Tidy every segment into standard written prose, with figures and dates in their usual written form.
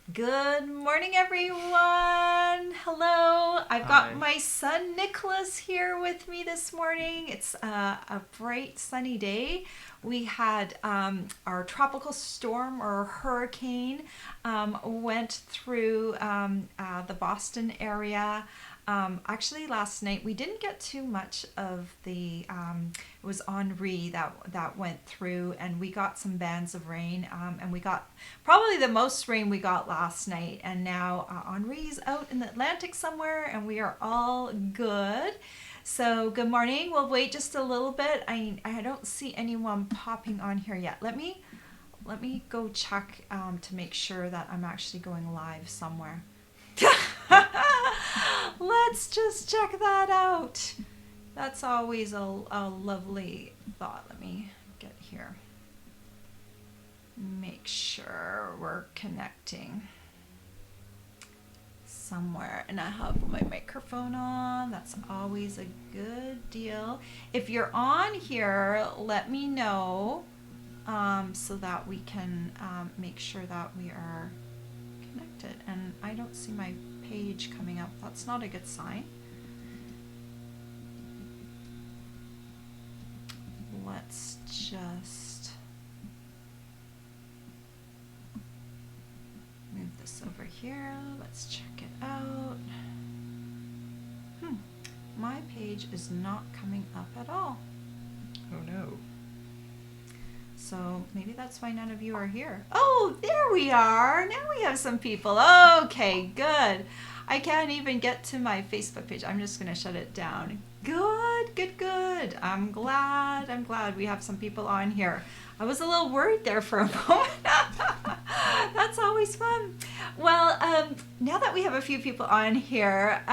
Good morning, everyone. Hello. I've got Hi. my son Nicholas here with me this morning. It's a bright, sunny day. We had our tropical storm or hurricane went through the Boston area. Actually, last night we didn't get too much of the. It was Henri that went through, and we got some bands of rain, and we got probably the most rain we got last night. And now Henri's out in the Atlantic somewhere, and we are all good. So good morning. We'll wait just a little bit. I don't see anyone popping on here yet. Let me go check to make sure that I'm actually going live somewhere. Let's just check that out. That's always a lovely thought. Let me get here. Make sure we're connecting somewhere. And I have my microphone on. That's always a good deal. If you're on here, let me know so that we can make sure that we are connected. And I don't see my page coming up. That's not a good sign. Let's just move this over here. Let's check it out. My page is not coming up at all. Oh no. So maybe that's why none of you are here. Oh, there we are. Now we have some people. Okay, good. I can't even get to my Facebook page. I'm just going to shut it down. Good, good, good. I'm glad we have some people on here. I was a little worried there for a moment. That's always fun. Well, now that we have a few people on here,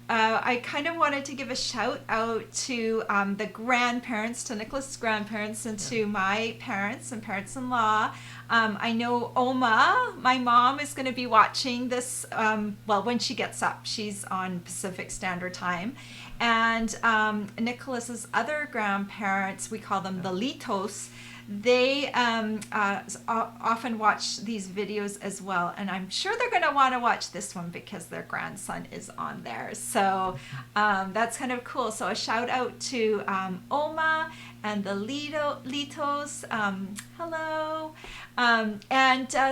I kind of wanted to give a shout out to the grandparents, to Nicholas' grandparents, and to my parents and parents-in-law. I know Oma, my mom, is going to be watching this, when she gets up. She's on Pacific Standard Time. And Nicholas's other grandparents, we call them the Litos, they often watch these videos as well, and I'm sure they're going to want to watch this one because their grandson is on there. So that's kind of cool. So a shout out to Oma and the Litos. Hello.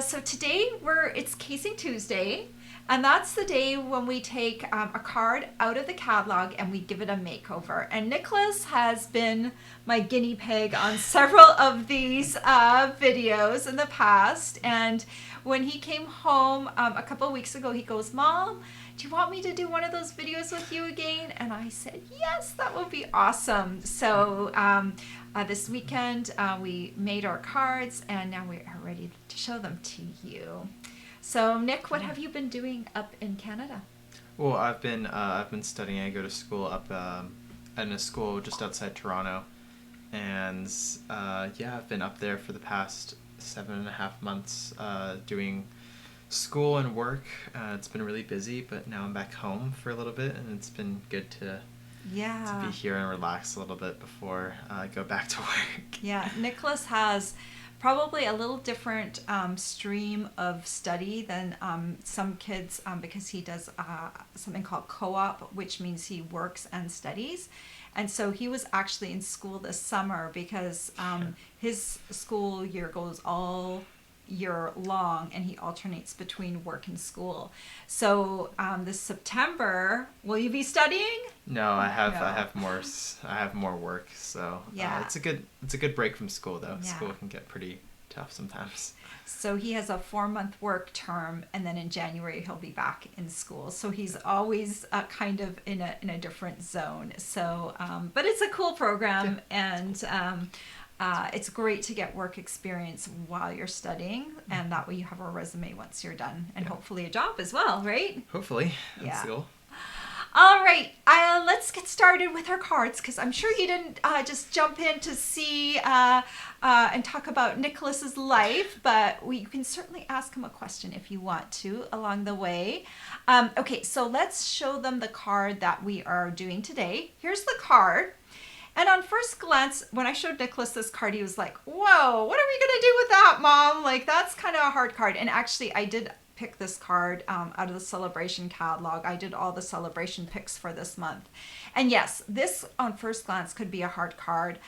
So today it's Casing Tuesday. And that's the day when we take a card out of the catalog and we give it a makeover. And Nicholas has been my guinea pig on several of these videos in the past. And when he came home a couple of weeks ago, he goes, "Mom, do you want me to do one of those videos with you again?" And I said, "Yes, that would be awesome." So this weekend we made our cards, and now we are ready to show them to you. So, Nick, what have you been doing up in Canada? Well, I've been studying. I go to school up in a school just outside Toronto, and I've been up there for the past 7.5 months doing school and work. It's been really busy, but now I'm back home for a little bit, and it's been good to be here and relax a little bit before I go back to work. Yeah, Nicholas has probably a little different stream of study than some kids because he does something called co-op, which means he works and studies. And so he was actually in school this summer because his school year goes all year long, and he alternates between work and school. So this September, will you be studying? No, I have No. I have more work, so Yeah. it's a good break from school though. Yeah. School can get pretty tough sometimes. So he has a 4-month work term, and then in January he'll be back in school. So he's always kind of in a different zone. So, but it's a cool program, and it's great to get work experience while you're studying, and that way you have a resume once you're done, and hopefully a job as well, right? Hopefully, that's Yeah. the goal. All right, let's get started with our cards, because I'm sure you didn't just jump in to see and talk about Nicholas's life, but you can certainly ask him a question if you want to along the way. Okay, so let's show them the card that we are doing today. Here's the card. And on first glance, when I showed Nicholas this card, he was like, "Whoa, what are we going to do with that, Mom? Like, that's kind of a hard card." And actually, I did pick this card out of the celebration catalog. I did all the celebration picks for this month. And yes, this on first glance could be a hard card.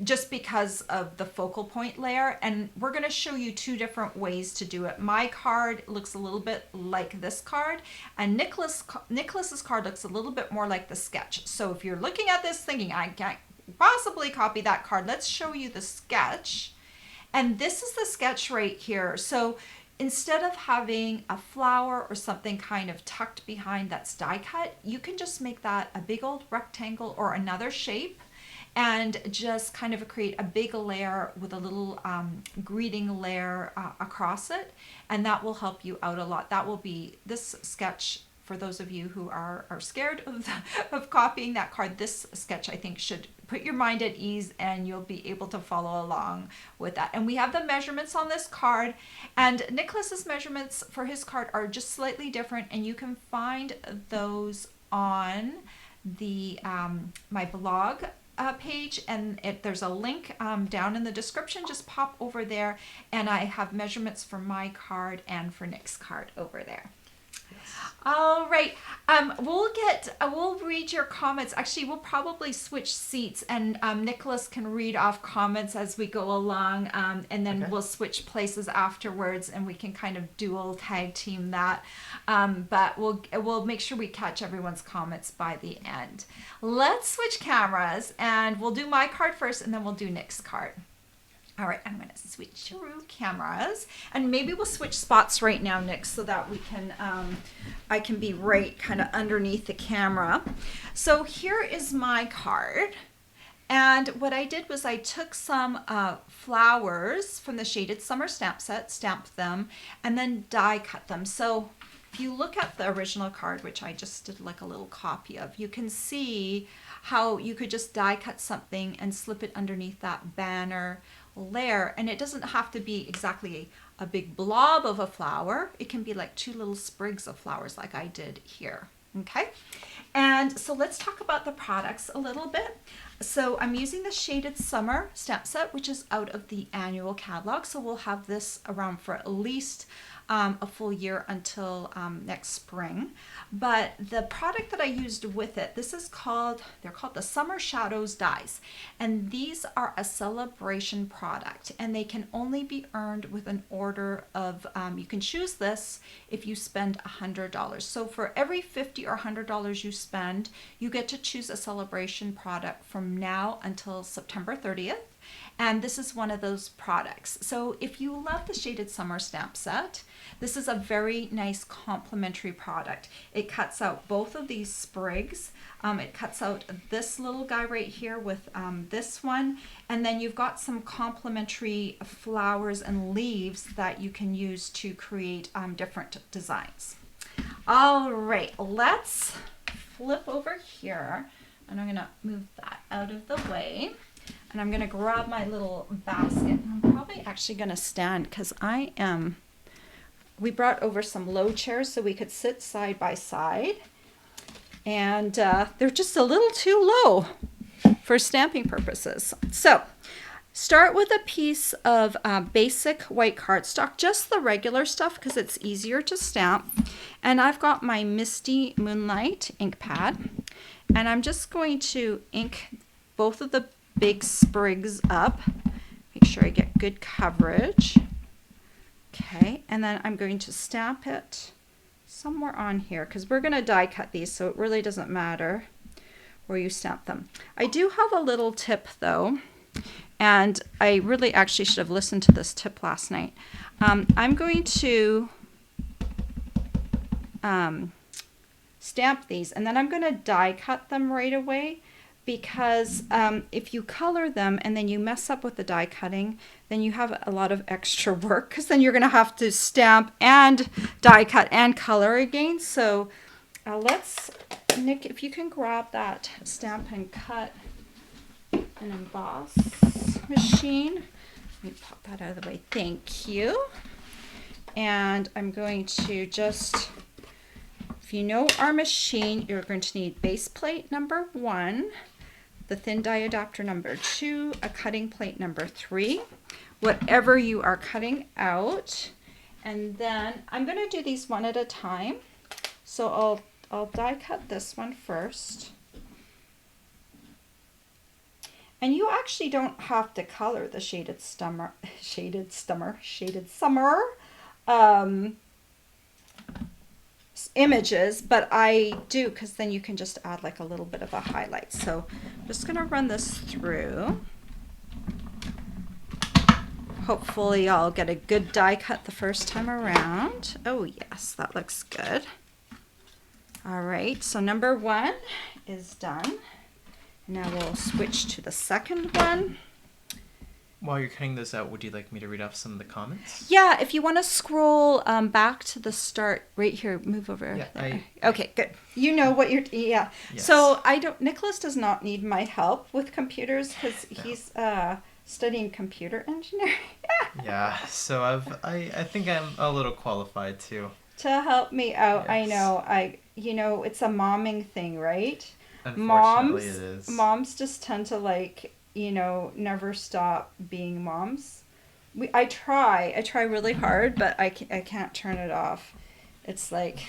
Just because of the focal point layer, and we're going to show you two different ways to do it. My card looks a little bit like this card, and Nicholas's card looks a little bit more like the sketch. So if you're looking at this thinking, I can't possibly copy that card, let's show you the sketch. And this is the sketch right here. So instead of having a flower or something kind of tucked behind that's die cut, you can just make that a big old rectangle or another shape, and just kind of create a big layer with a little greeting layer across it, and that will help you out a lot. That will be this sketch. For those of you who are scared of copying that card, this sketch I think should put your mind at ease, and you'll be able to follow along with that. And we have the measurements on this card, and Nicholas's measurements for his card are just slightly different, and you can find those on the my blog page, and there's a link down in the description. Just pop over there, and I have measurements for my card and for Nic's card over there. All right, we'll read your comments. Actually, we'll probably switch seats, and Nicholas can read off comments as we go along, and then we'll switch places afterwards, and we can kind of dual tag team that. But we'll make sure we catch everyone's comments by the end. Let's switch cameras, and we'll do my card first, and then we'll do Nic's card. All right, I'm going to switch through cameras, and maybe we'll switch spots right now, Nic, so that we can, I can be right kind of underneath the camera. So here is my card, and what I did was I took some flowers from the Shaded Summer stamp set, stamped them, and then die cut them. So if you look at the original card, which I just did like a little copy of, you can see how you could just die cut something and slip it underneath that banner layer, and it doesn't have to be exactly a big blob of a flower. It can be like two little sprigs of flowers like I did here. Okay, and so let's talk about the products a little bit. So I'm using the Shaded Summer stamp set, which is out of the annual catalog, so we'll have this around for at least a full year until next spring. But the product that I used with it, this is called, they're called the Summer Shadows dies, and these are a celebration product, and they can only be earned with an order of, you can choose this if you spend $100. So for every $50 or $100 you spend, you get to choose a celebration product from now until September 30th. And this is one of those products. So if you love the Shaded Summer stamp set, this is a very nice complementary product. It cuts out both of these sprigs. It cuts out this little guy right here with this one. And then you've got some complementary flowers and leaves that you can use to create different designs. All right, let's flip over here. And I'm gonna move that out of the way. And I'm going to grab my little basket. I'm probably actually going to stand because we brought over some low chairs so we could sit side by side. And they're just a little too low for stamping purposes. So start with a piece of basic white cardstock, just the regular stuff because it's easier to stamp. And I've got my Misty Moonlight ink pad. And I'm just going to ink both of the big sprigs up. Make sure I get good coverage. Okay, and then I'm going to stamp it somewhere on here because we're going to die cut these, so it really doesn't matter where you stamp them. I do have a little tip though, and I really actually should have listened to this tip last night. I'm going to stamp these, and then I'm going to die cut them right away. Because if you color them and then you mess up with the die cutting, then you have a lot of extra work because then you're going to have to stamp and die cut and color again. So let's, Nic, if you can grab that Stamp and Cut and Emboss machine. Let me pop that out of the way. Thank you. And I'm going to just, if you know our machine, you're going to need base plate number 1, the thin die adapter number 2, a cutting plate number 3, whatever you are cutting out, And then I'm going to do these one at a time. So I'll die cut this one first. And you actually don't have to color the shaded summer images, but I do because then you can just add like a little bit of a highlight. So I'm just going to run this through. Hopefully I'll get a good die cut the first time around. Oh yes, that looks good. All right, so number 1 is done. Now we'll switch to the second one. While you're cutting those out, would you like me to read off some of the comments? Yeah, if you want to scroll back to the start right here, move over Yeah, there. Okay, good. You know what you're, yeah. Yes. So Nicholas does not need my help with computers because he's studying computer engineering. Yeah, so I think I'm a little qualified too. To help me out. Yes. I know, it's a momming thing, right? Unfortunately, it is. Moms just tend to never stop being moms. I try really hard, but I can't turn it off. It's like,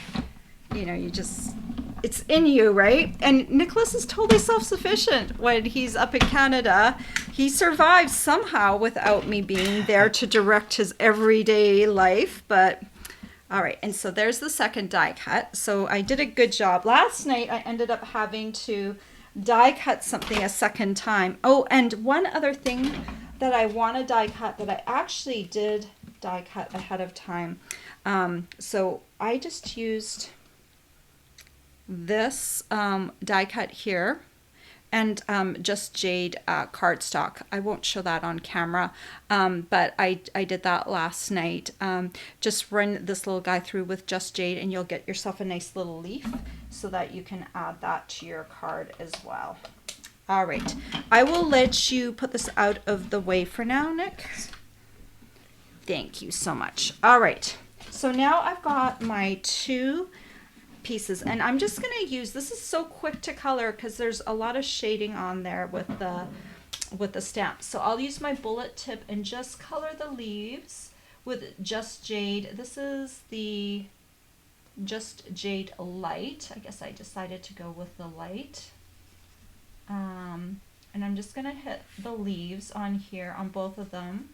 it's in you, right? And Nicholas is totally self-sufficient when he's up in Canada. He survives somehow without me being there to direct his everyday life, but all right, and so there's the second die cut. So I did a good job. Last night I ended up having to die cut something a second time. Oh, and one other thing that I want to die cut that I actually did die cut ahead of time. So I just used this die cut here and Just Jade cardstock. I won't show that on camera, but I did that last night. Just run this little guy through with Just Jade and you'll get yourself a nice little leaf so that you can add that to your card as well. All right, I will let you put this out of the way for now, Nick. Thank you so much. All right, so now I've got my 2 pieces and I'm just going to use, this is so quick to color because there's a lot of shading on there with the stamp. So I'll use my bullet tip and just color the leaves with Just Jade. This is the Just Jade light. I guess I decided to go with the light. And I'm just going to hit the leaves on here on both of them.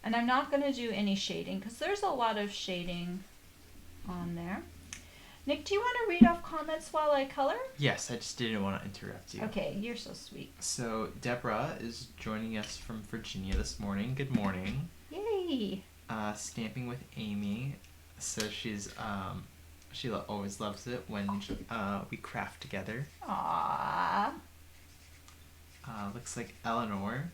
And I'm not going to do any shading because there's a lot of shading on there. Nick, do you want to read off comments while I color? Yes, I just didn't want to interrupt you. Okay, you're so sweet. So Deborah is joining us from Virginia this morning. Good morning. Yay! Stamping with Amy. So she's she always loves it when we craft together. Aww. Looks like Eleanor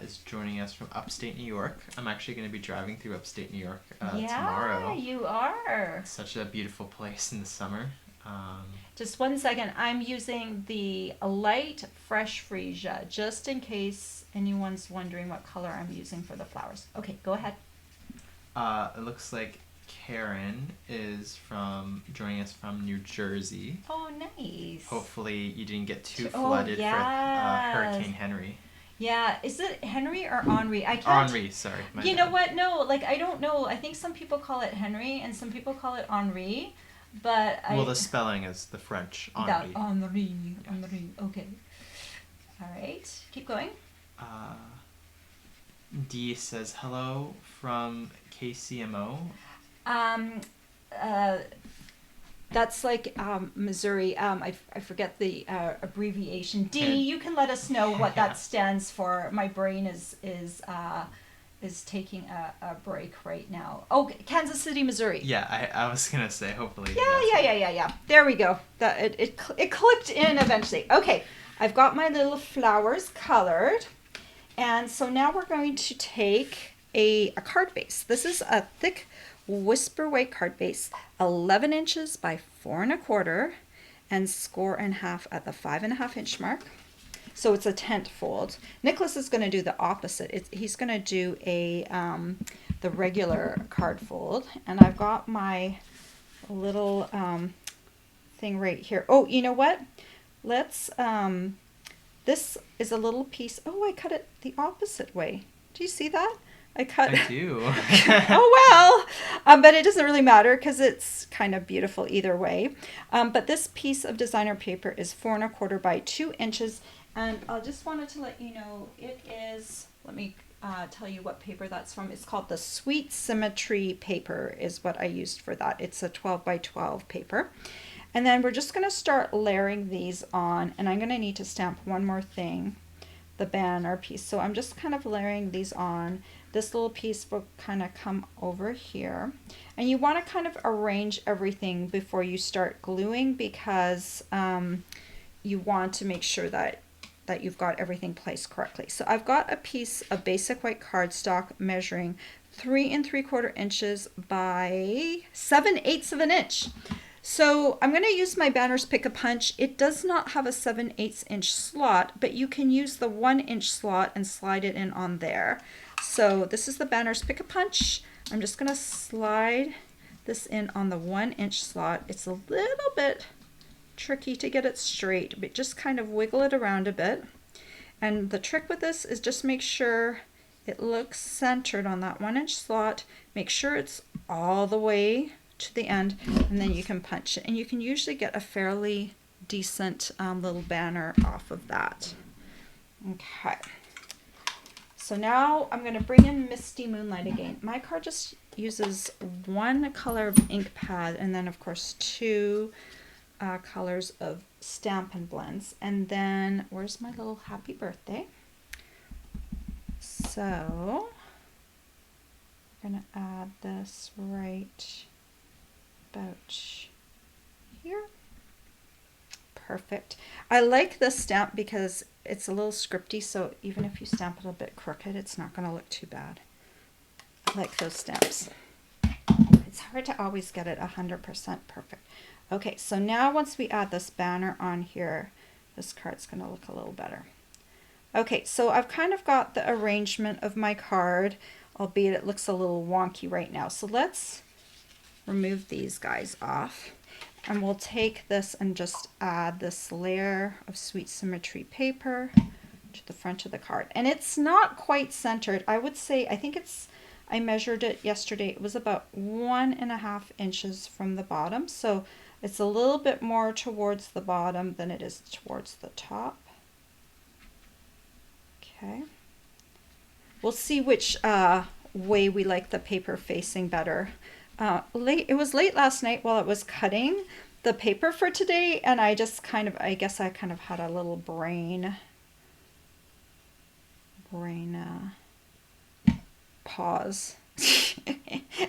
is joining us from upstate New York. I'm actually going to be driving through upstate New York tomorrow. Yeah, you are. Such a beautiful place in the summer. Just 1 second. I'm using the light fresh freesia just in case anyone's wondering what color I'm using for the flowers. Okay, go ahead. It looks like Karen is joining us from New Jersey. Oh, nice. Hopefully you didn't get too flooded for Hurricane Henry. Yeah, is it Henry or Henri? I can't. Henri, sorry. You know what? No, I don't know. I think some people call it Henry and some people call it Henri, but well, the spelling is the French Henri. Henri. Okay. All right, keep going. D says hello from KCMO. That's like Missouri. I forget the abbreviation. D. You can let us know what that stands for. My brain is taking a break right now. Oh, Kansas City, Missouri. Yeah, I was gonna say hopefully. Yeah. There we go. It clicked in eventually. Okay, I've got my little flowers colored, and so now we're going to take a card base. This is a thick Whisper White card base, 11 inches by 4 1/4, and score in half at the 5 1/2 inch mark. So it's a tent fold. Nicholas is going to do the opposite. He's going to do the regular card fold, and I've got my little thing right here. Oh, you know what? Let's this is a little piece. Oh, I cut it the opposite way. Do you see that? I cut. I do. Oh well, but it doesn't really matter because it's kind of beautiful either way. But this piece of designer paper is 4¼ by 2 inches, and I just wanted to let you know it is. Let me tell you what paper that's from. It's called the Sweet Symmetry paper is what I used for that. It's a 12 by 12 paper. And then we're just going to start layering these on, and I'm going to need to stamp one more thing, the banner piece. So I'm just kind of layering these on. This little piece will kind of come over here. And you want to kind of arrange everything before you start gluing because you want to make sure that you've got everything placed correctly. So I've got a piece of basic white cardstock measuring 3¾ inches by 7/8 of an inch. So I'm going to use my Banner's Pick-a-Punch. It does not have a 7/8 inch slot, but you can use the 1-inch slot and slide it in on there. So this is the Banner's Pick-a-Punch. I'm just going to slide this in on the 1-inch slot. It's a little bit tricky to get it straight, but just kind of wiggle it around a bit. And the trick with this is just make sure it looks centered on that 1-inch slot. Make sure it's all the way to the end, and then you can punch it. And you can usually get a fairly decent little banner off of that. Okay. So now I'm going to bring in Misty Moonlight again. My card just uses one color of ink pad and then of course two colors of Stampin' Blends. And then where's my little happy birthday? So I'm going to add this right about here. Perfect. I like this stamp because it's a little scripty, so even if you stamp it a bit crooked, it's not going to look too bad. I like those stamps. It's hard to always get it 100% perfect. Okay, so now once we add this banner on here, this card's going to look a little better. Okay, so I've kind of got the arrangement of my card, albeit it looks a little wonky right now. So let's remove these guys off. And we'll take this and just add this layer of Sweet Symmetry paper to the front of the card. And it's not quite centered. I would say, I measured it yesterday. It was about 1½ inches from the bottom. So it's a little bit more towards the bottom than it is towards the top. Okay. We'll see which way we like the paper facing better. It was late last night while I was cutting the paper for today, and I guess I kind of had a little brain pause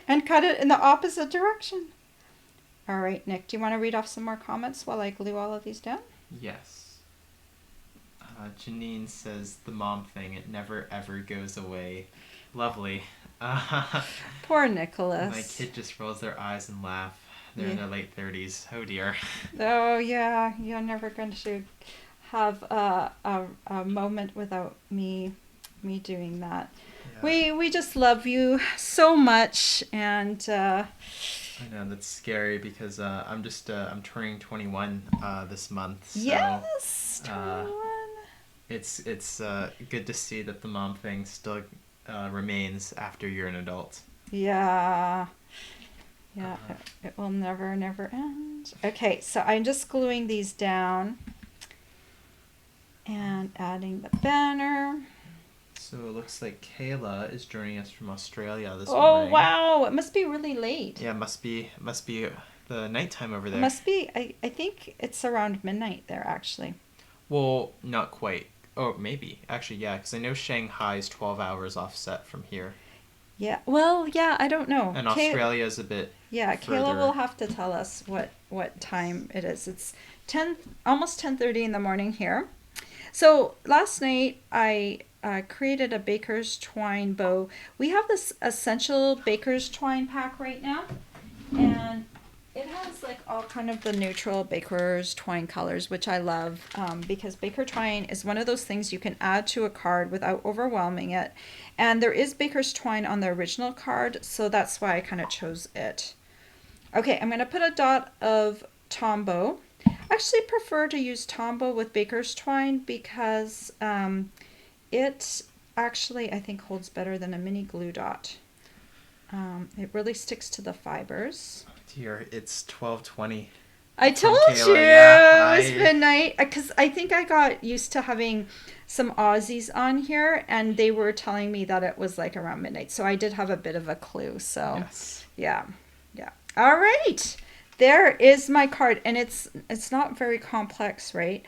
and cut it in the opposite direction. All right, Nick, do you want to read off some more comments while I glue all of these down? Yes. Janine says, the mom thing, it never ever goes away. Lovely. Poor Nicholas. My kid just rolls their eyes and laugh. They're in their late 30s. Oh dear. Oh yeah, you're never going to have a moment without me doing that. Yeah. We just love you so much, and I know that's scary because I'm turning 21 this month. So, yes, 21. It's good to see that the mom thing still remains after you're an adult. Yeah. Yeah, it will never end. Okay, so I'm just gluing these down and adding the banner. So it looks like Kayla is joining us from Australia this Oh morning. wow, it must be really late. Yeah, it must be the nighttime over there. It must be. I think it's around midnight there actually. Well, not quite. Oh, maybe. Actually, yeah, because I know Shanghai's 12 hours offset from here. Yeah, well, yeah, I don't know. And Australia's a bit Yeah, further. Kayla will have to tell us what time it is. It's almost 10:30 in the morning here. So last night I created a baker's twine bow. We have this essential baker's twine pack right now, and it has like all kind of the neutral baker's twine colors, which I love because baker twine is one of those things you can add to a card without overwhelming it. And there is baker's twine on the original card, so that's why I kind of chose it. Okay, I'm going to put a dot of Tombow. I actually prefer to use Tombow with baker's twine because it actually, I think, holds better than a mini glue dot. It really sticks to the fibers. Oh dear, it's 12:20. I From told Kayla. you Yeah, it was midnight because I think I got used to having some Aussies on here, and they were telling me that it was like around midnight. So I did have a bit of a clue. So Yes. yeah, yeah. All right, there is my card, and it's not very complex, right?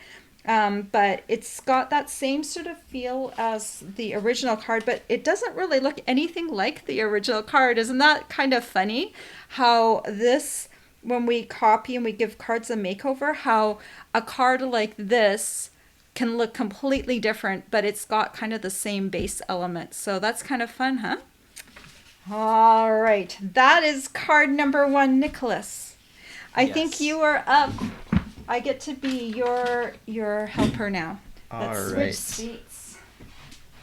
But it's got that same sort of feel as the original card, but it doesn't really look anything like the original card. Isn't that kind of funny? How this, when we copy and we give cards a makeover, how a card like this can look completely different, but it's got kind of the same base element. So that's kind of fun, huh? All right, that is card number 1, Nicholas. I think Yes. you are up. I get to be your helper now. Let's All switch right. seats.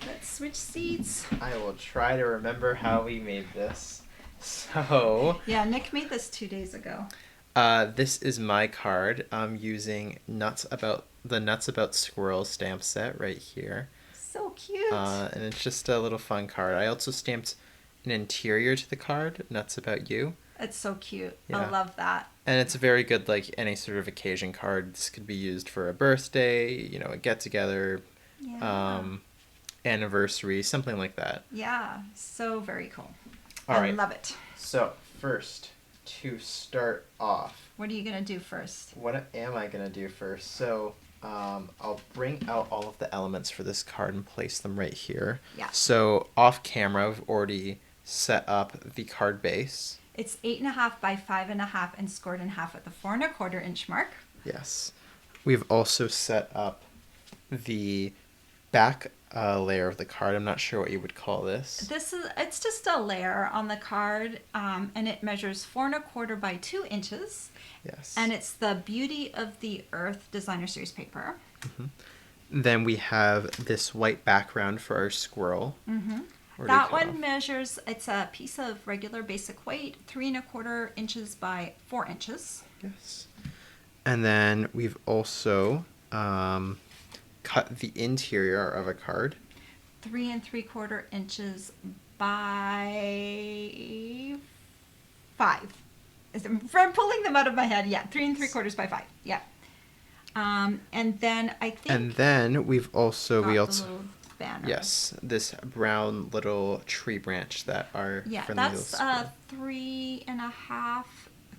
Let's switch seats. I will try to remember how we made this. So, Yeah, Nick made this 2 days ago. this is my card. I'm using Nuts About Squirrels stamp set right here. So cute. And it's just a little fun card. I also stamped an interior to the card, Nuts About You. It's so cute. Yeah. I love that. And it's a very good, like, any sort of occasion card. This could be used for a birthday, you know, a get-together, Yeah. anniversary, something like that. Yeah. So very cool. All I right. love it. So, first, to start off, What are you gonna do first? what am I going to do first? So, I'll bring out all of the elements for this card and place them right here. Yeah. So, off camera, I've already set up the card base. It's 8.5 by 5.5 and scored in half at the 4 1/4 inch mark. Yes. We've also set up the back layer of the card. I'm not sure what you would call this. It's just a layer on the card, and it measures 4 1/4 by 2 inches, Yes. and it's the Beauty of the Earth Designer Series paper. Then we have this white background for our squirrel. Mm-hmm. Already That cut one off. measures. It's a piece of regular basic weight, 3 1/4 inches by 4 inches. Yes. And then we've also cut the interior of a card. 3 3/4 inches by 5. I'm pulling them out of my head. Yeah, 3 3/4 by 5. Yeah. And then I think. And then we've also got the little banner. yes, this brown little tree branch that our Yeah, friendly little that's squirrel.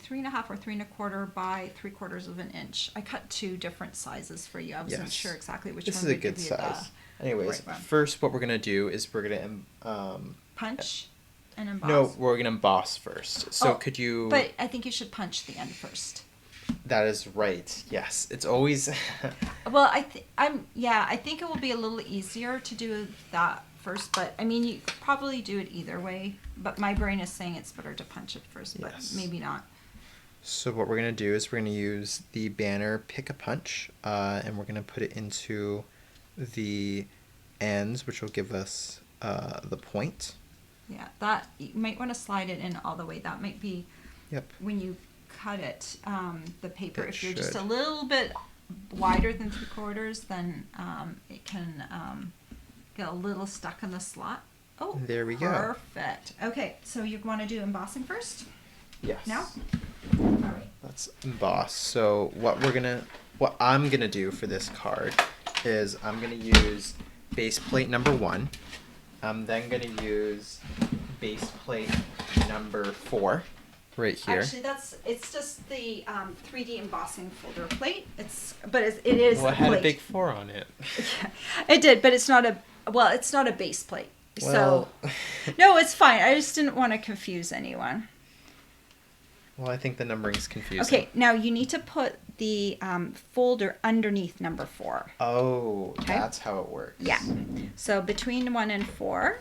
3.5 or 3 1/4 by 3/4 of an inch. I cut 2 different sizes for you. I wasn't Yes. sure exactly which This one is a would good give you size. Anyways, right one. first what we're gonna do is we're gonna punch and emboss. no, we're gonna emboss first. So Oh, could you? But I think you should punch the end first. That is right. Yes, it's always. Well, I think it will be a little easier to do that first, but I mean, you could probably do it either way, but my brain is saying it's better to punch it first, but Yes. maybe not. So what we're gonna do is we're gonna use the banner Pick a Punch, and we're gonna put it into the ends, which will give us the point. Yeah, that you might want to slide it in all the way. That might be Yep. when you cut it, the paper. It If you're just should. a little bit wider than 3/4, then it can get a little stuck in the slot. Oh, There we go. Perfect. Okay, so you want to do embossing first? Yes. Now? All right. Let's emboss. So what I'm gonna do for this card is I'm gonna use base plate number 1. I'm then gonna use base plate number 4 right here. Actually, it's just the 3D embossing folder plate. It is Well, a it had a plate. big 4 on it. Yeah, it did, but it's not a base plate. Well, So no, it's fine. I just didn't want to confuse anyone. well, I think the numbering's confusing. Okay, now you need to put the folder underneath number 4. Oh, Okay. that's how it works. Yeah. So between 1 and 4.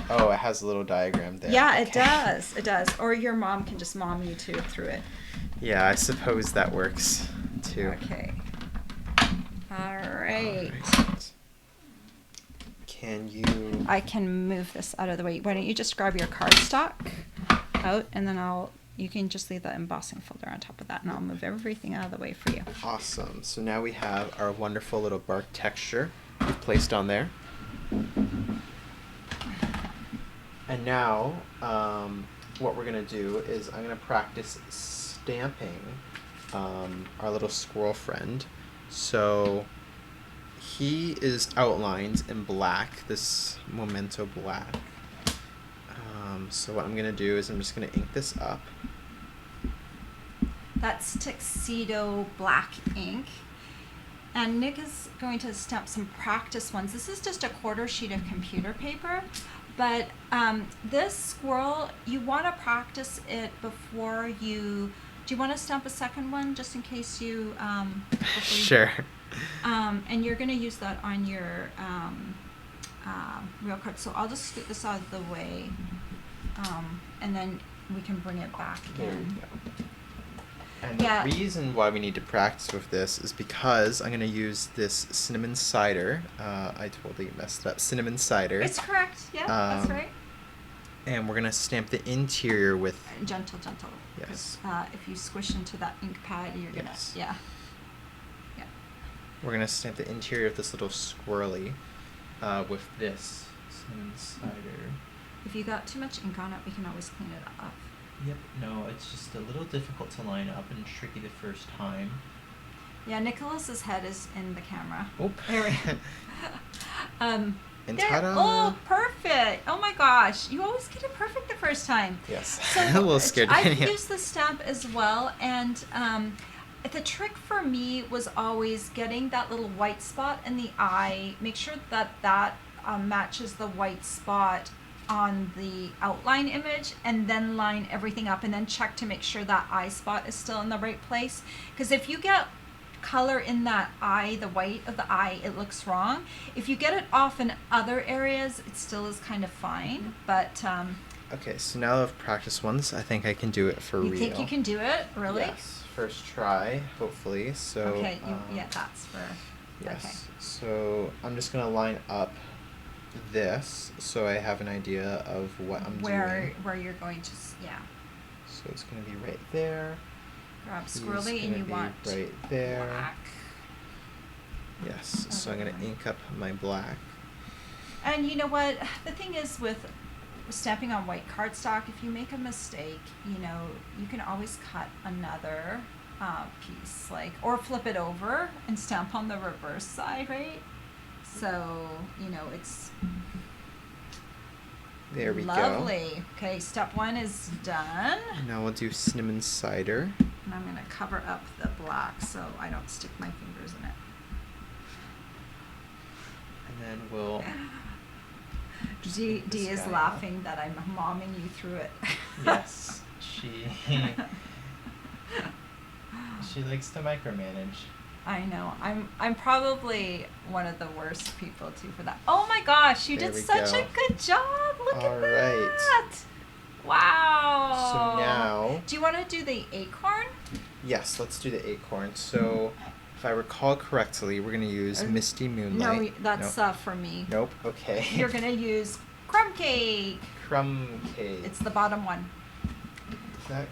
Oh, it has a little diagram there. Yeah, it Okay. does. It does. Or your mom can just mom you through it. Yeah, I suppose that works too. Okay. All right. Alright. Can you? I can move this out of the way. Why don't you just grab your cardstock out, and then you can just leave the embossing folder on top of that, and I'll move everything out of the way for you. Awesome. So now we have our wonderful little bark texture placed on there. And now, what we're gonna do is I'm gonna practice stamping our little squirrel friend. So he is outlined in black, this Memento black. So what I'm gonna do is I'm just gonna ink this up. That's tuxedo black ink. And Nic is going to stamp some practice ones. This is just a quarter sheet of computer paper. But this squirrel, you want to practice it before you... Do you want to stamp a second one just in case you... Sure. And you're going to use that on your real card. So I'll just scoot this out of the way. And then we can bring it back in. And the reason why we need to practice with this is because I'm going to use this cinnamon cider. I totally messed up. Cinnamon cider. It's correct. Yeah, that's right. And we're going to stamp the interior with... Gentle. Yes. If you squish into that ink pad, you're going to... Yes. Yeah. We're going to stamp the interior of this little squirrely with this cinnamon cider. If you got too much ink on it, we can always clean it up. Yep, no, it's just a little difficult to line up and tricky the first time. Yeah, Nicholas's head is in the camera. Oh. There we go. And ta-da! Oh, perfect! Oh my gosh, you always get it perfect the first time. Yes, So a little scared. I've used the stamp as well, and the trick for me was always getting that little white spot in the eye. Make sure that matches the white spot on the outline image, and then line everything up, and then check to make sure that eye spot is still in the right place. Because if you get color in that eye, the white of the eye, it looks wrong. If you get it off in other areas, it still is kind of fine. But okay, so now that I've practiced once, I think I can do it for real. You think you can do it? Really? Yes, first try, hopefully. So okay, yeah, that's for... Yes, okay. So I'm just going to line up this so I have an idea of what I'm doing. Where you're going to, yeah. So it's going to be right there. Grab squirrely, and you want right there. Black. Yes, so I'm going to ink up my black. And you know what? The thing is with stamping on white cardstock, if you make a mistake, you can always cut another piece, or flip it over and stamp on the reverse side, right? So, it's there we lovely. go. Okay, step 1 is done. Now we'll do cinnamon cider. And I'm going to cover up the black so I don't stick my fingers in it. And then we'll... Dee is laughing that I'm momming you through it. Yes, she likes to micromanage. I know. I'm probably one of the worst people too for that. Oh my gosh, you did such a good job. Look at that. Wow. So now... Do you want to do the acorn? Yes, let's do the acorn. So if I recall correctly, we're going to use Misty Moonlight. No, that's for me. Nope, okay. You're going to use crumb cake. Crumb cake. It's the bottom one. Is that?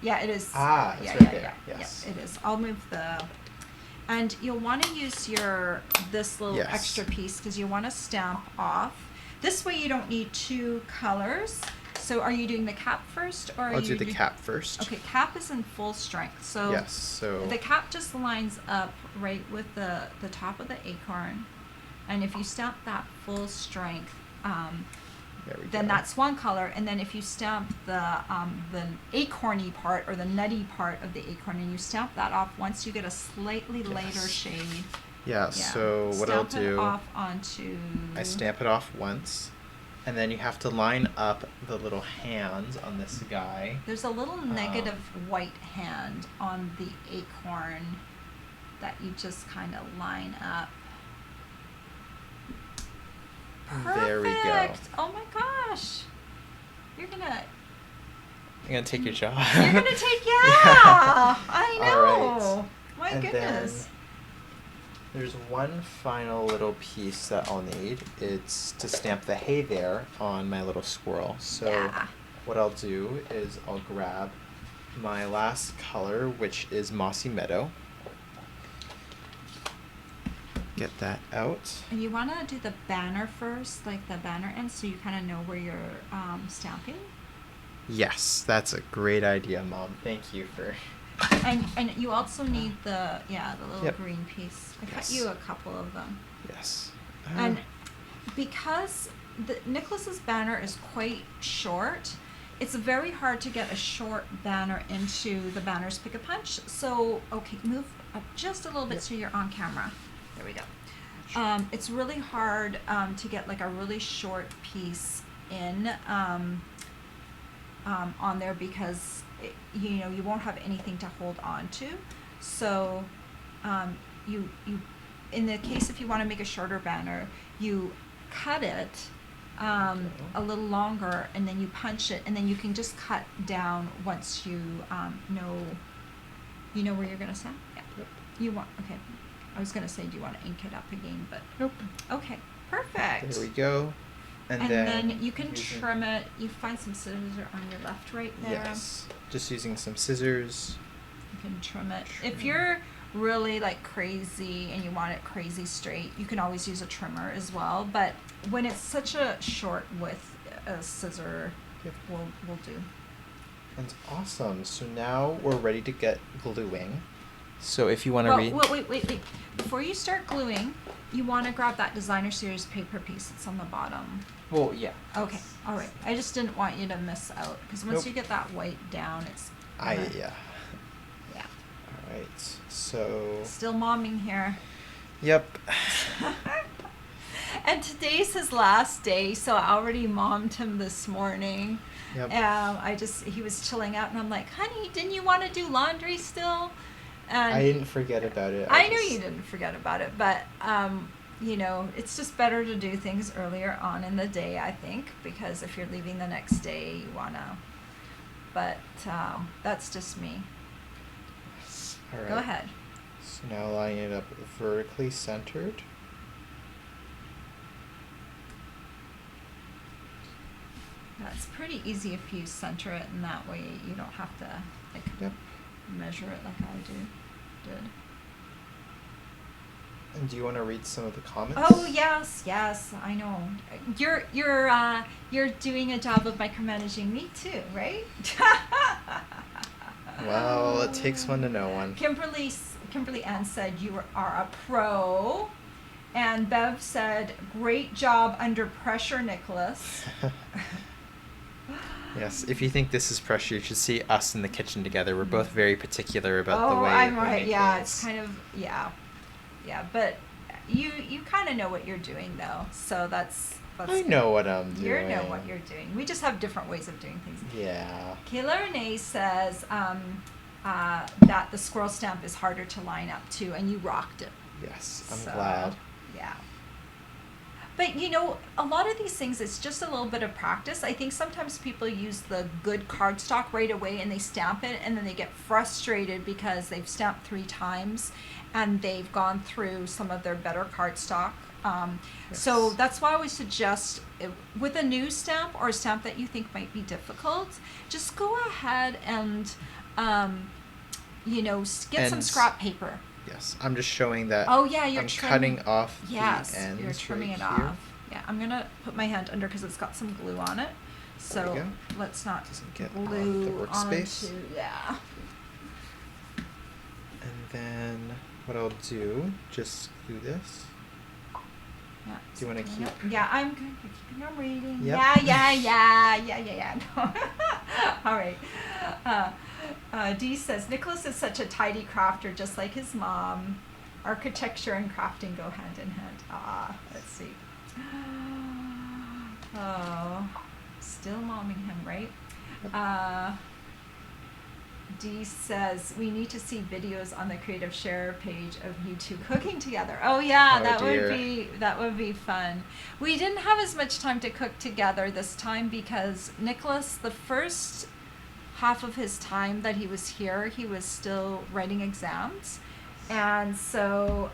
Yeah, it is. It's right there. Yes. Yeah, it is. I'll move the... And you'll want to use this little extra piece because you want to stamp off. This way you don't need 2 colors. So are you doing the cap first, or I'll do the cap first. Okay, cap is in full strength. So yes, so the cap just lines up right with the top of the acorn. And if you stamp that full strength, then that's one color. And then if you stamp the acorny part or the nutty part of the acorn, and you stamp that off once you get a slightly lighter shade. Yeah, so what I'll do, stamp it off onto... I stamp it off once, and then you have to line up the little hands on this guy. There's a little negative white hand on the acorn that you just kind of line up. Perfect. There we go. Oh my gosh. I'm gonna take your job. You're gonna take, yeah. I know. All right. My goodness. There's one final little piece that I'll need. It's to stamp the hey there on my little squirrel. So what I'll do is I'll grab my last color, which is Mossy Meadow. get that out. And you want to do the banner first, like the banner end, so you kind of know where you're stamping. Yes, that's a great idea, Mom. Thank you for... And you also need the little Yep. green piece. I cut Yes. you a couple of them. Yes. And because Nicholas's banner is quite short, it's very hard to get a short banner into the banner's pick a punch. So, okay, move up just a little bit so you're on camera. There we go. It's really hard to get like a really short piece in on there because you won't have anything to hold on to. So you in the case if you want to make a shorter banner, you cut it a little longer and then you punch it and then you can just cut down once you know where you're gonna stamp. Yeah. Yep. Okay. I was gonna say, do you want to ink it up again? But Nope. okay, perfect. There we go. And then you can trim it. You find some scissors on your left, right there. Yes. Just using some scissors. You can trim it. If you're really like crazy and you want it crazy straight, you can always use a trimmer as well. But when it's such a short width, a scissor will do. That's awesome. So now we're ready to get gluing. So if you want to Wait. Before you start gluing, you want to grab that designer series paper piece that's on the bottom. Well, yeah. Okay, all right. I just didn't want you to miss out because once you get that white down, it's Yeah. All right. So. Still momming here. Yep. And today's his last day, so I already mommed him this morning. Yep. He was chilling out, and I'm like, honey, didn't you want to do laundry still? And I didn't forget about it. I knew you didn't forget about it, but it's just better to do things earlier on in the day, I think, because if you're leaving the next day, you wanna. But that's just me. All right. Go ahead. So now lining it up vertically centered. That's pretty easy if you center it, and that way you don't have to measure it like I did. And do you want to read some of the comments? Oh yes, I know. You're doing a job of micromanaging me too, right? Well, it takes one to know one. Kimberly Ann said you are a pro, and Bev said great job under pressure, Nicholas. Yes, if you think this is pressure, you should see us in the kitchen together. We're both very particular about the way I'm we right. make Yeah, things. it's kind of but you kind of know what you're doing though, so that's I know what I'm doing. You know what you're doing. We just have different ways of doing things. Yeah. Kayla Renee says that the squirrel stamp is harder to line up too, and you rocked it. Yes, I'm glad. Yeah. But a lot of these things, it's just a little bit of practice. I think sometimes people use the good cardstock right away and they stamp it, and then they get frustrated because they've stamped 3 times and they've gone through some of their better cardstock. So that's why I always suggest with a new stamp or a stamp that you think might be difficult, just go ahead and get some scrap paper. Yes, I'm just showing that. Oh yeah, I'm cutting off the ends. You're trimming right it here. off. Yeah, I'm gonna put my hand under because it's got some glue on it. There we So go. let's not Doesn't get off the glue workspace. onto. Yeah. And then what I'll do, just glue this. Yeah. Do you want to keep? Yeah, I'm good. Keeping on reading. Yep. Yeah. No. All right. Dee says, Nicholas is such a tidy crafter, just like his mom. Architecture and crafting go hand in hand. Let's see. Oh, still momming him, right? Dee says, we need to see videos on the Creative Share page of you two cooking together. Oh yeah, that would be fun. We didn't have as much time to cook together this time because Nicholas, the first half of his time that he was here, he was still writing exams, and so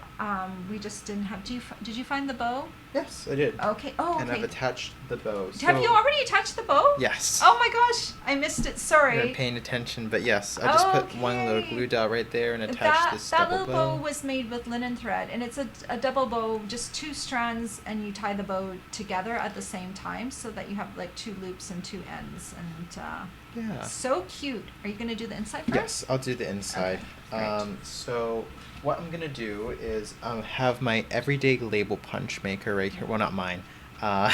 we just didn't have. Did you find the bow? Yes, I did. Okay. Oh, And I've okay. attached the bow. Have you already attached the bow? Yes. Oh my gosh, I missed it. I've Sorry. been paying attention, but yes, I just put one little Okay. glue dot right there and attached this That double little bow was made with linen thread, and it's a double bow, just 2 strands, and you tie the bow together at the same time so that you have like 2 loops and 2 ends, and Yeah. so cute. Are you gonna do the inside first? Yes, I'll do the inside. Okay, great. So what I'm gonna do is have my everyday label punch maker right here. Well, not mine. My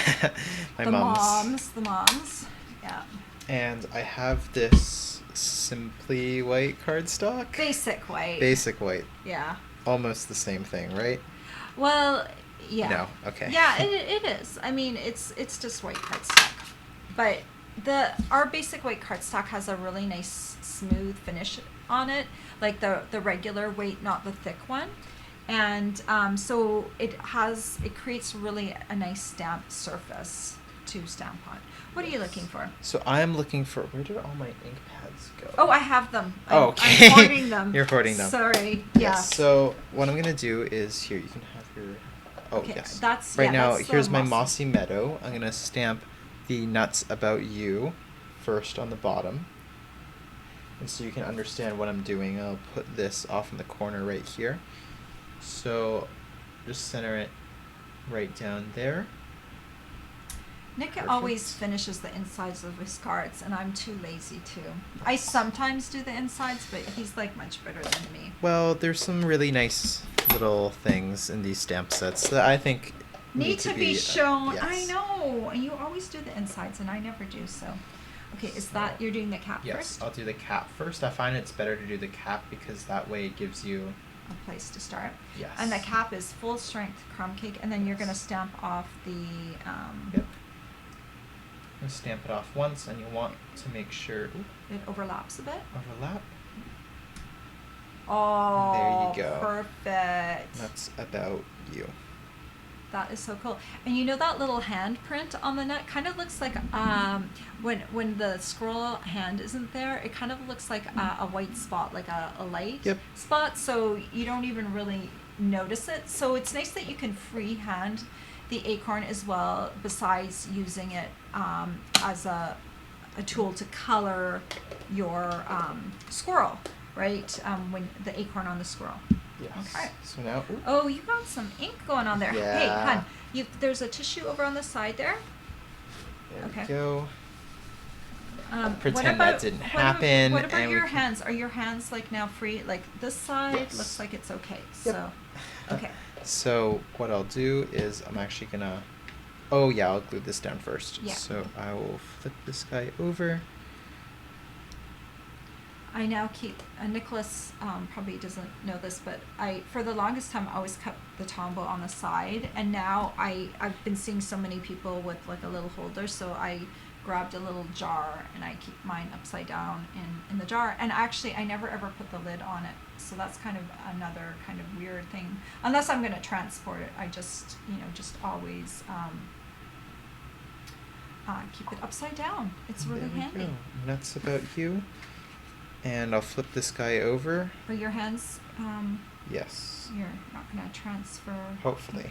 The mom's. moms. Yeah. And I have this Simply White cardstock. Basic white. Basic White. Yeah. Almost the same thing, right? Well, yeah. No. Okay. Yeah, it is. I mean, it's just white cardstock, but our basic white cardstock has a really nice smooth finish on it, like the regular weight, not the thick one, and so it creates really a nice stamped surface to stamp on. What are you looking for? So I'm looking for, where did all my ink pads go? Oh, I have them. Oh, okay. I'm hoarding them. You're hoarding them. Sorry. Yes. Yeah. So what I'm gonna do is here. You can have your. Oh Okay, yes. that's now. that's the Here's my mossy meadow. I'm gonna stamp the nuts about you first on the bottom, and so you can understand what I'm doing. I'll put this off in the corner right here. So just center it right down there. Nic Perfect. always finishes the insides of his cards, and I'm too lazy to. I sometimes do the insides, but he's like much better than me. Well, there's some really nice little things in these stamp sets that I think Need to be shown. yes. I know. And you always do the insides, and I never do. So, okay, is that you're doing the cap Yes, first? I'll do the cap first. I find it's better to do the cap because that way it gives you. A place to start. Yes. And the cap is full strength crumb cake, and then you're gonna stamp off the. Yep. And stamp it off once, and you want to make sure It overlaps a bit. overlap. Oh, There you go. Perfect. That's about you. That is so cool. And you know that little hand print on the nut kind of looks like when the scroll hand isn't there, it kind of looks like a white spot, like a light Yep. spot, so you don't even really notice it. So it's nice that you can freehand the acorn as well, besides using it as a tool to color your squirrel, right? When the acorn on the squirrel. Yes. Okay. So now. Ooh. Oh, you got some ink going on there. Hey, Yeah. hon, there's a tissue over on the side there. There Okay. we go. What Pretend about, that didn't what happen. What about and we your can- hands? Are your hands like now free? Like this side Yes. looks like it's okay. Yep. So, okay. So what I'll do is I'm actually gonna. Oh yeah, I'll glue this down first. Yeah. So I will flip this guy over. I now keep, Nicholas probably doesn't know this, but for the longest time, I always kept the tombow on the side, and now I've been seeing so many people with like a little holder, so I grabbed a little jar and I keep mine upside down in the jar, and actually I never ever put the lid on it, so that's kind of another kind of weird thing. Unless I'm going to transport it, I just, just always keep it upside down. It's really There we handy. go. And that's about you. And I'll flip this guy over. But your hands, Yes. you're not going to transfer. Hopefully.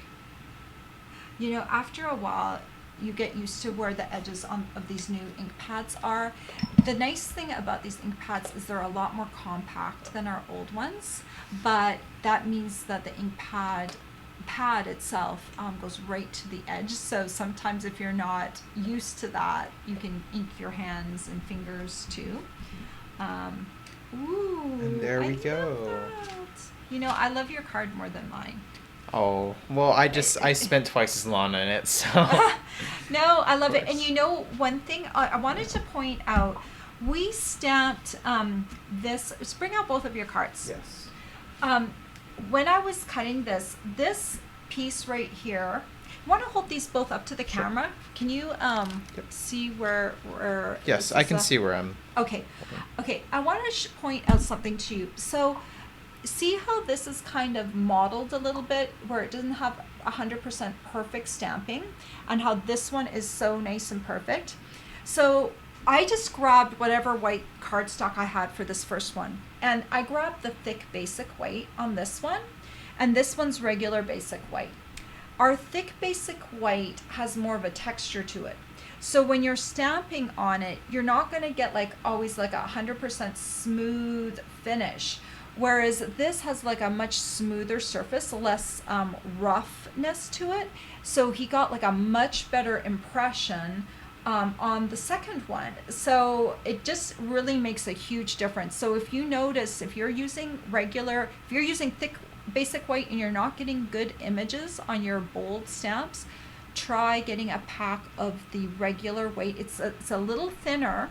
After a while, you get used to where the edges of these new ink pads are. The nice thing about these ink pads is they're a lot more compact than our old ones, but that means that the ink pad itself goes right to the edge. So sometimes if you're not used to that, you can ink your hands and fingers too. Ooh, And there we I love go. that. I love your card more than mine. Oh, well, I spent twice as long on it, so. No, I love it. course. And one thing I wanted to point out, we stamped this. Just bring out both of your cards. Yes. When I was cutting this piece right here, I want to hold these both up to the Sure. camera. Can you see where Yes, this I is can see where I'm. Okay. Okay, I want to point out something to you. So, see how this is kind of modeled a little bit, where it doesn't have 100% perfect stamping, and how this one is so nice and perfect. So, I just grabbed whatever white cardstock I had for this first one, and I grabbed the thick basic white on this one, and this one's regular basic white. Our thick basic white has more of a texture to it. So when you're stamping on it, you're not going to get like always like 100% smooth finish. Whereas this has like a much smoother surface, less roughness to it. So he got like a much better impression on the second one. So it just really makes a huge difference. So if you notice, if you're using thick basic white and you're not getting good images on your bold stamps, try getting a pack of the regular white. It's a little thinner,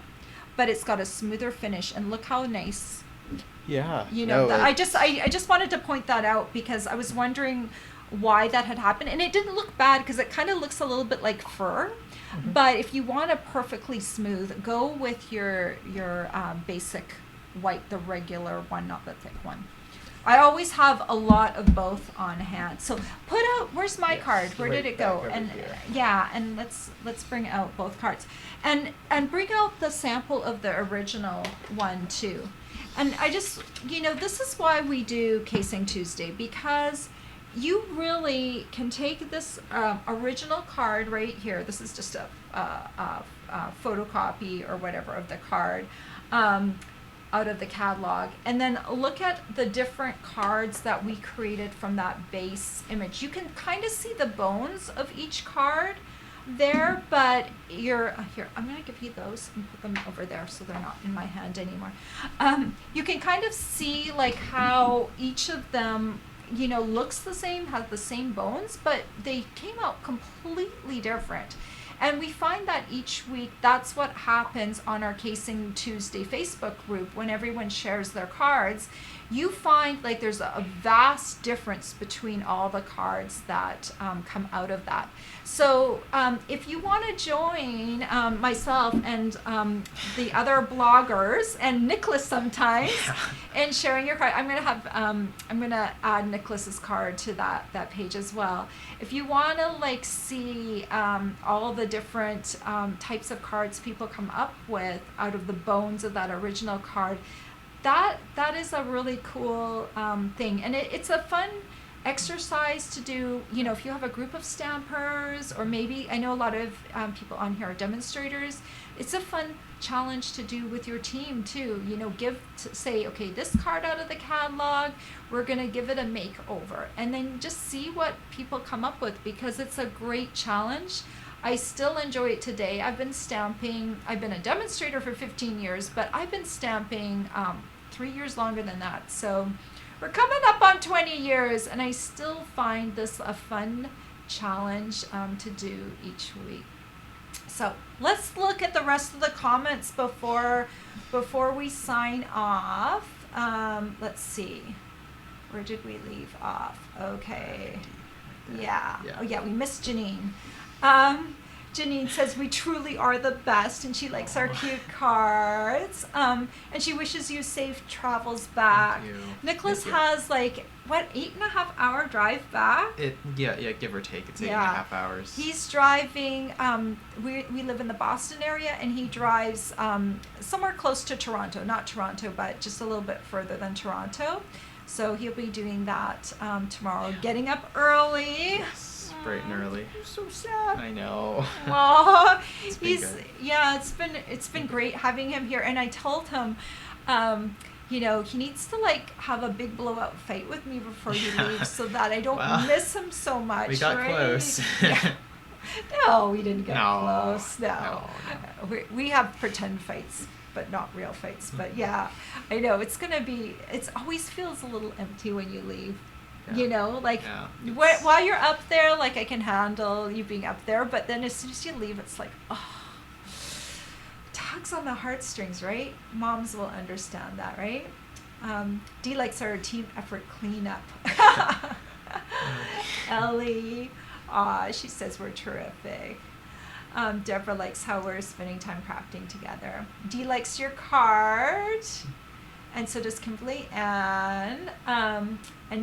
but it's got a smoother finish, and look how nice. Yeah. You know, no, I just wanted to point that out because I was wondering why that had happened, and it didn't look bad because it kind of looks a little bit like fur. Mhm. But if you want a perfectly smooth, go with your basic white, the regular one, not the thick one. I always have a lot of both on hand. So put out, where's my Yes, card? Where did right it go? back over And here. yeah, and let's bring out both cards. And bring out the sample of the original one too. And I just, this is why we do Casing Tuesday, because you really can take this original card right here. This is just a photocopy or whatever of the card. Out of the catalog, and then look at the different cards that we created from that base image. You can kind of see the bones of each card there, but here, I'm going to give you those and put them over there so they're not in my hand anymore. You can kind of see like how each of them looks the same, has the same bones, but they came out completely different. And we find that each week, that's what happens on our Casing Tuesday Facebook group when everyone shares their cards. You find like there's a vast difference between all the cards that come out of that. So if you want to join myself and the other bloggers and Nicholas sometimes in sharing your card, I'm gonna add Nicholas's card to that page as well. If you want to like see all the different types of cards people come up with out of the bones of that original card, that is a really cool thing, and it's a fun exercise to do. If you have a group of stampers, or maybe I know a lot of people on here are demonstrators, it's a fun challenge to do with your team too. Say, okay, this card out of the catalog, we're gonna give it a makeover, and then just see what people come up with, because it's a great challenge. I still enjoy it today. I've been a demonstrator for 15 years, but I've been stamping 3 years longer than that. So we're coming up on 20 years, and I still find this a fun challenge to do each week. So let's look at the rest of the comments before we sign off. Let's see. Where did we leave off? Okay. Yeah. Oh yeah, we missed Janine. Janine says we truly are the best, and she likes our cute cards. And she wishes you safe travels back. Thank you. Nicholas Thank you. has 8.5 hour drive back. Yeah, give or take. It's 8.5 hours. He's driving. We live in the Boston area, and he drives somewhere close to Toronto. Not Toronto, but just a little bit further than Toronto. So he'll be doing that tomorrow. Getting up early. Yes, bright and early. I'm so sad. I know. Aw, It's been good. it's been great having him here. And I told him, he needs to have a big blowout fight with me before he leaves, so that I don't miss him so much. We got right? close. Yeah. No, we didn't get No. close. No. We have pretend fights, but not real fights. But yeah, I know it always feels a little empty when you leave. Yeah. While you're up there, I can handle you being up there, but then as soon as you leave, it's tugs on the heartstrings, right? Moms will understand that, right? Dee likes our team effort cleanup. Ellie, she says we're terrific. Deborah likes how we're spending time crafting together. Dee likes your card. And so does Kimberly, and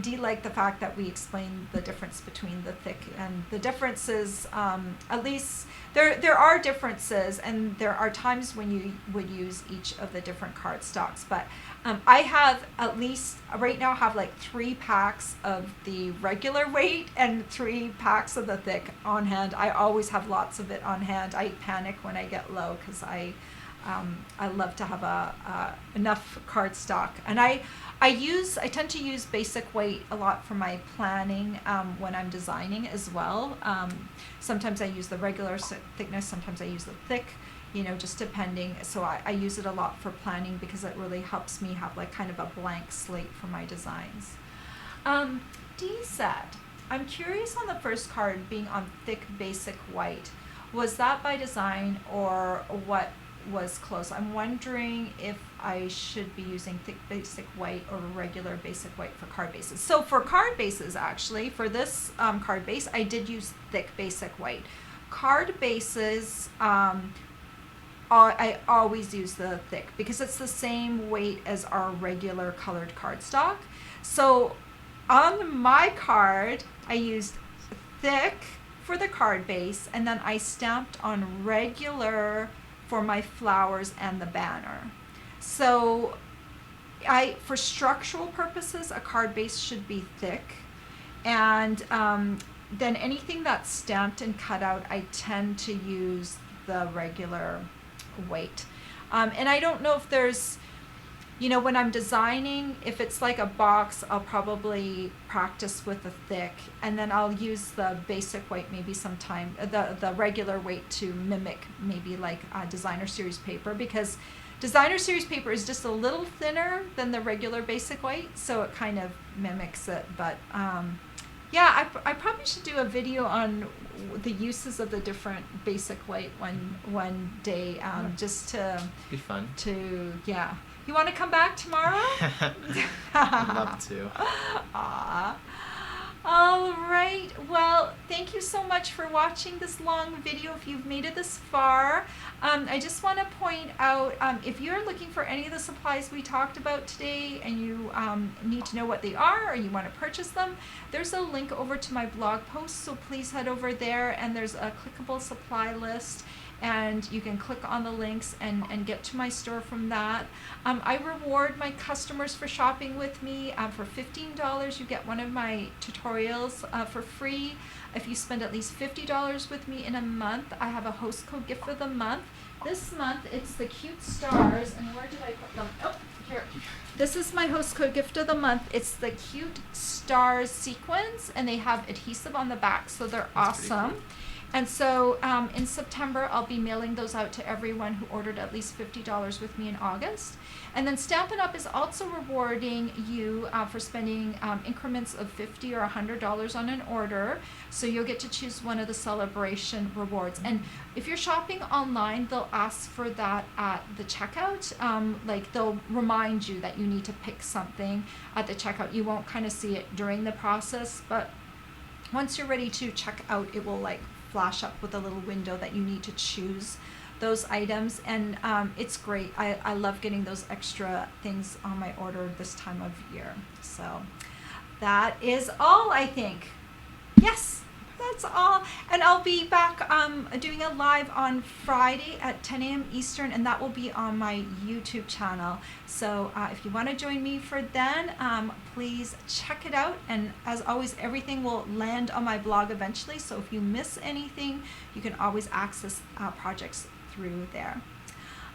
Dee liked the fact that we explained the difference between the thick and the differences. At least there are differences, and there are times when you would use each of the different cardstocks. But I have at least right now have like 3 packs of the regular weight and 3 packs of the thick on hand. I always have lots of it on hand. I panic when I get low because I love to have enough cardstock, and I tend to use basic weight a lot for my planning when I'm designing as well. Sometimes I use the regular thickness, sometimes I use the thick, just depending. So I use it a lot for planning because it really helps me have like kind of a blank slate for my designs. Dee said, I'm curious on the first card being on thick basic white. Was that by design or what was close? I'm wondering if I should be using thick basic white or regular basic white for card bases. So for card bases, actually, for this card base, I did use thick basic white. Card bases, I always use the thick because it's the same weight as our regular colored cardstock. So on my card, I used thick for the card base, and then I stamped on regular for my flowers and the banner. So for structural purposes, a card base should be thick, and then anything that's stamped and cut out, I tend to use the regular weight. And I don't know if there's, when I'm designing, if it's like a box, I'll probably practice with the thick, and then I'll use the basic weight maybe sometime, the regular weight to mimic maybe like designer series paper, because designer series paper is just a little thinner than the regular basic weight, so it kind of mimics it. But yeah, I probably should do a video on the uses of the different basic weight one day, just to be fun. Yeah. You want to come back tomorrow? I'd love to. Aww. All right. Well, thank you so much for watching this long video. If you've made it this far, I just want to point out, if you're looking for any of the supplies we talked about today and you need to know what they are or you want to purchase them, there's a link over to my blog post. So please head over there, and there's a clickable supply list, and you can click on the links and get to my store from that. I reward my customers for shopping with me. For $15, you get one of my tutorials for free. If you spend at least $50 with me in a month, I have a host code gift for the month. This month, it's the cute stars. And where did I put them? Oh, here. This is my host code gift of the month. It's the cute stars sequins, and they have adhesive on the back, so they're awesome. Cool. And so in September, I'll be mailing those out to everyone who ordered at least $50 with me in August. And then Stampin' Up! Is also rewarding you for spending increments of $50 or $100 on an order. So you'll get to choose one of the celebration rewards. And if you're shopping online, they'll ask for that at the checkout. Like they'll remind you that you need to pick something at the checkout. You won't kind of see it during the process, but once you're ready to check out, it will like flash up with a little window that you need to choose those items, and it's great. I love getting those extra things on my order this time of year. So that is all, I think. Yes, that's all. And I'll be back doing a live on Friday at 10 a.m. Eastern, and that will be on my YouTube channel. So if you want to join me for then, please check it out. And as always, everything will land on my blog eventually. So if you miss anything, you can always access projects through there.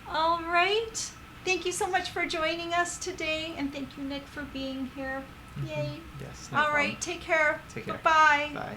All right. Thank you so much for joining us today. And thank you, Nic, for being here. Yay. Yes. All right. Take care. Take care. Bye. Bye.